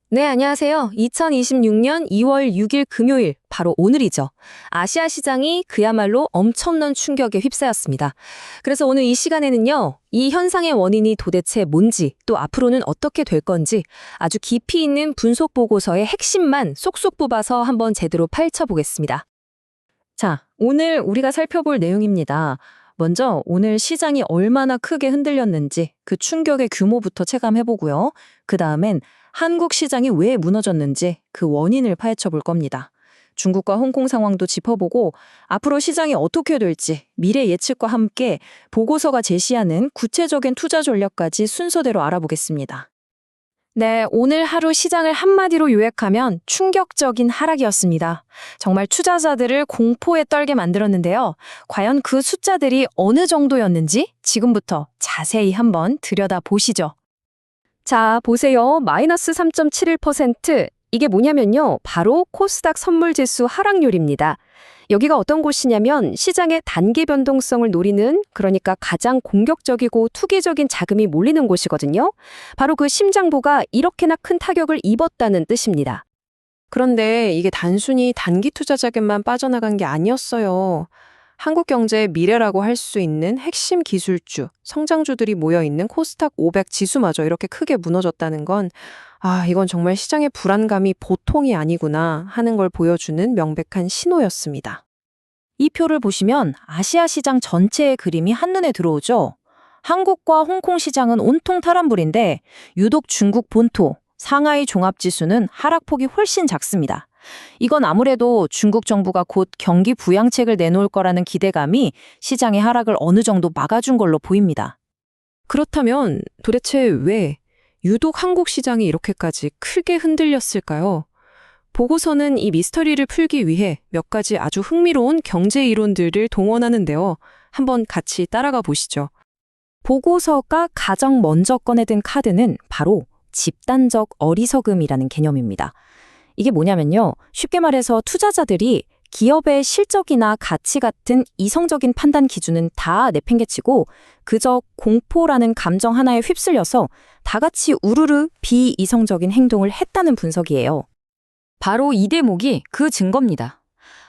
네, 안녕하세요. 2026년 2월 6일 금요일, 바로 오늘이죠. 아시아 시장이 그야말로 엄청난 충격에 휩싸였습니다. 그래서 오늘 이 시간에는요, 이 현상의 원인이 도대체 뭔지, 또 앞으로는 어떻게 될 건지 아주 깊이 있는 분석 보고서의 핵심만 쏙쏙 뽑아서 한번 제대로 파헤쳐보겠습니다. 자, 오늘 우리가 살펴볼 내용입니다. 먼저 오늘 시장이 얼마나 크게 흔들렸는지 그 충격의 규모부터 체감해보고요. 그 다음엔 한국 시장이 왜 무너졌는지 그 원인을 파헤쳐 볼 겁니다. 중국과 홍콩 상황도 짚어보고 앞으로 시장이 어떻게 될지 미래 예측과 함께 보고서가 제시하는 구체적인 투자 전략까지 순서대로 알아보겠습니다. 네, 오늘 하루 시장을 한마디로 요약하면 충격적인 하락이었습니다. 정말 투자자들을 공포에 떨게 만들었는데요. 과연 그 숫자들이 어느 정도였는지 지금부터 자세히 한번 들여다보시죠. 자, 보세요. 마이너스 3.71%. 이게 뭐냐면요. 바로 코스닥 선물지수 하락률입니다. 여기가 어떤 곳이냐면 시장의 단기 변동성을 노리는, 그러니까 가장 공격적이고 투기적인 자금이 몰리는 곳이거든요. 바로 그 심장부가 이렇게나 큰 타격을 입었다는 뜻입니다. 그런데 이게 단순히 단기 투자 자금만 빠져나간 게 아니었어요. 한국 경제의 미래라고 할 수 있는 핵심 기술주, 성장주들이 모여있는 코스닥 500 지수마저 이렇게 크게 무너졌다는 건 이건 정말 시장의 불안감이 보통이 아니구나 하는 걸 보여주는 명백한 신호였습니다. 이 표를 보시면 아시아 시장 전체의 그림이 한눈에 들어오죠. 한국과 홍콩 시장은 온통 탈환불인데 유독 중국 본토, 상하이 종합지수는 하락폭이 훨씬 작습니다. 이건 아무래도 중국 정부가 곧 경기 부양책을 내놓을 거라는 기대감이 시장의 하락을 어느 정도 막아준 걸로 보입니다. 그렇다면 도대체 왜 유독 한국 시장이 이렇게까지 크게 흔들렸을까요? 보고서는 이 미스터리를 풀기 위해 몇 가지 아주 흥미로운 경제 이론들을 동원하는데요. 한번 같이 따라가 보시죠. 보고서가 가장 먼저 꺼내든 카드는 바로 집단적 어리석음이라는 개념입니다. 이게 뭐냐면요. 쉽게 말해서 투자자들이 기업의 실적이나 가치 같은 이성적인 판단 기준은 다 내팽개치고 그저 공포라는 감정 하나에 휩쓸려서 다 같이 우르르 비이성적인 행동을 했다는 분석이에요. 바로 이 대목이 그 증거입니다.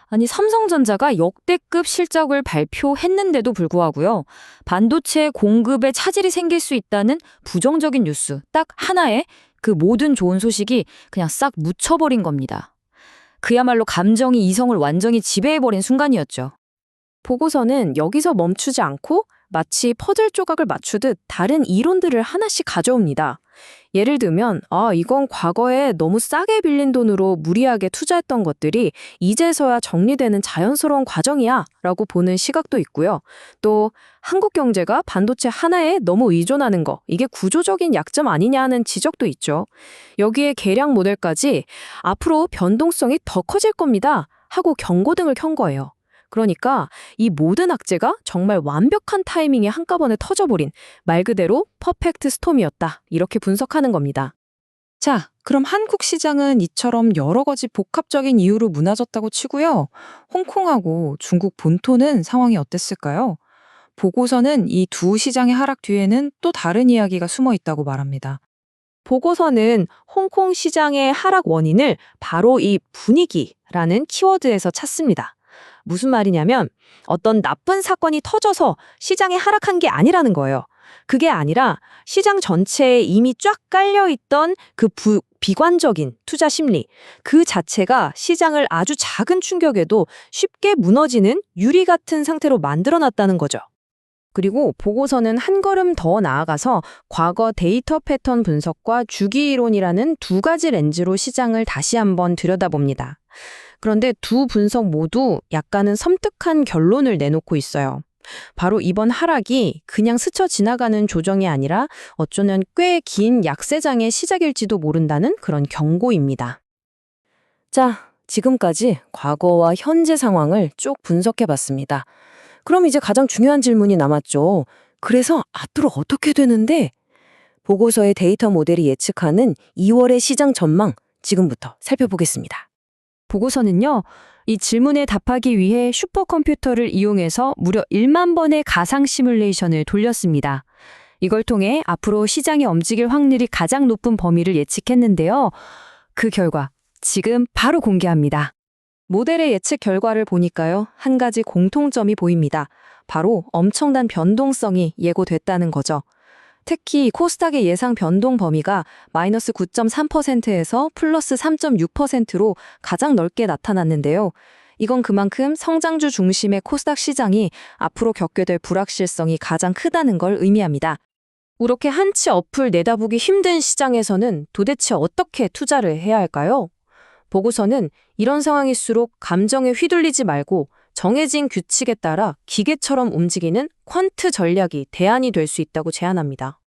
아니, 삼성전자가 역대급 실적을 발표했는데도 불구하고요. 반도체 공급에 차질이 생길 수 있다는 부정적인 뉴스 딱 하나에 그 모든 좋은 소식이 그냥 싹 묻혀버린 겁니다. 그야말로 감정이 이성을 완전히 지배해버린 순간이었죠. 보고서는 여기서 멈추지 않고 마치 퍼즐 조각을 맞추듯 다른 이론들을 하나씩 가져옵니다. 예를 들면 이건 과거에 너무 싸게 빌린 돈으로 무리하게 투자했던 것들이 이제서야 정리되는 자연스러운 과정이야 라고 보는 시각도 있고요. 또 한국 경제가 반도체 하나에 너무 의존하는 거, 이게 구조적인 약점 아니냐 하는 지적도 있죠. 여기에 계량 모델까지 앞으로 변동성이 더 커질 겁니다 하고 경고등을 켠 거예요. 그러니까 이 모든 악재가 정말 완벽한 타이밍에 한꺼번에 터져버린 말 그대로 퍼펙트 스톰이었다. 이렇게 분석하는 겁니다. 자, 그럼 한국 시장은 이처럼 여러 가지 복합적인 이유로 무너졌다고 치고요. 홍콩하고 중국 본토는 상황이 어땠을까요? 보고서는 이 두 시장의 하락 뒤에는 또 다른 이야기가 숨어 있다고 말합니다. 보고서는 홍콩 시장의 하락 원인을 바로 이 분위기라는 키워드에서 찾습니다. 무슨 말이냐면 어떤 나쁜 사건이 터져서 시장이 하락한 게 아니라는 거예요. 그게 아니라 시장 전체에 이미 쫙 깔려있던 그 비관적인 투자 심리, 그 자체가 시장을 아주 작은 충격에도 쉽게 무너지는 유리 같은 상태로 만들어놨다는 거죠. 그리고 보고서는 한 걸음 더 나아가서 과거 데이터 패턴 분석과 주기 이론이라는 두 가지 렌즈로 시장을 다시 한번 들여다봅니다. 그런데 두 분석 모두 약간은 섬뜩한 결론을 내놓고 있어요. 바로 이번 하락이 그냥 스쳐 지나가는 조정이 아니라 어쩌면 꽤 긴 약세장의 시작일지도 모른다는 그런 경고입니다. 자, 지금까지 과거와 현재 상황을 쭉 분석해봤습니다. 그럼 이제 가장 중요한 질문이 남았죠. 그래서 앞으로 어떻게 되는데? 보고서의 데이터 모델이 예측하는 2월의 시장 전망, 지금부터 살펴보겠습니다. 보고서는요, 이 질문에 답하기 위해 슈퍼컴퓨터를 이용해서 무려 1만 번의 가상 시뮬레이션을 돌렸습니다. 이걸 통해 앞으로 시장이 움직일 확률이 가장 높은 범위를 예측했는데요. 그 결과 지금 바로 공개합니다. 모델의 예측 결과를 보니까요, 한 가지 공통점이 보입니다. 바로 엄청난 변동성이 예고됐다는 거죠. 특히 코스닥의 예상 변동 범위가 마이너스 9.3%에서 플러스 3.6%로 가장 넓게 나타났는데요. 이건 그만큼 성장주 중심의 코스닥 시장이 앞으로 겪게 될 불확실성이 가장 크다는 걸 의미합니다. 이렇게 한치 앞을 내다보기 힘든 시장에서는 도대체 어떻게 투자를 해야 할까요? 보고서는 이런 상황일수록 감정에 휘둘리지 말고 정해진 규칙에 따라 기계처럼 움직이는 퀀트 전략이 대안이 될 수 있다고 제안합니다.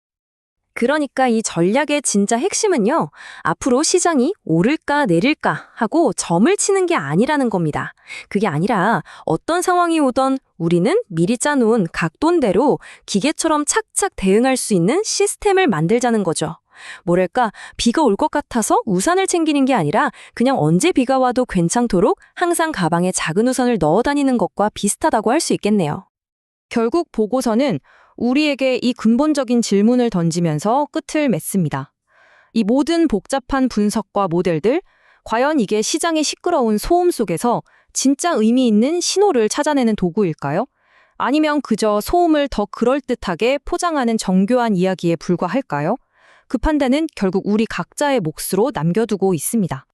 그러니까 이 전략의 진짜 핵심은요, 앞으로 시장이 오를까 내릴까 하고 점을 치는 게 아니라는 겁니다. 그게 아니라 어떤 상황이 오던 우리는 미리 짜놓은 각돈대로 기계처럼 착착 대응할 수 있는 시스템을 만들자는 거죠. 뭐랄까, 비가 올 것 같아서 우산을 챙기는 게 아니라 그냥 언제 비가 와도 괜찮도록 항상 가방에 작은 우산을 넣어 다니는 것과 비슷하다고 할 수 있겠네요. 결국 보고서는 우리에게 이 근본적인 질문을 던지면서 끝을 맺습니다. 이 모든 복잡한 분석과 모델들, 과연 이게 시장의 시끄러운 소음 속에서 진짜 의미 있는 신호를 찾아내는 도구일까요? 아니면 그저 소음을 더 그럴듯하게 포장하는 정교한 이야기에 불과할까요? 그 판단은 결국 우리 각자의 몫으로 남겨두고 있습니다.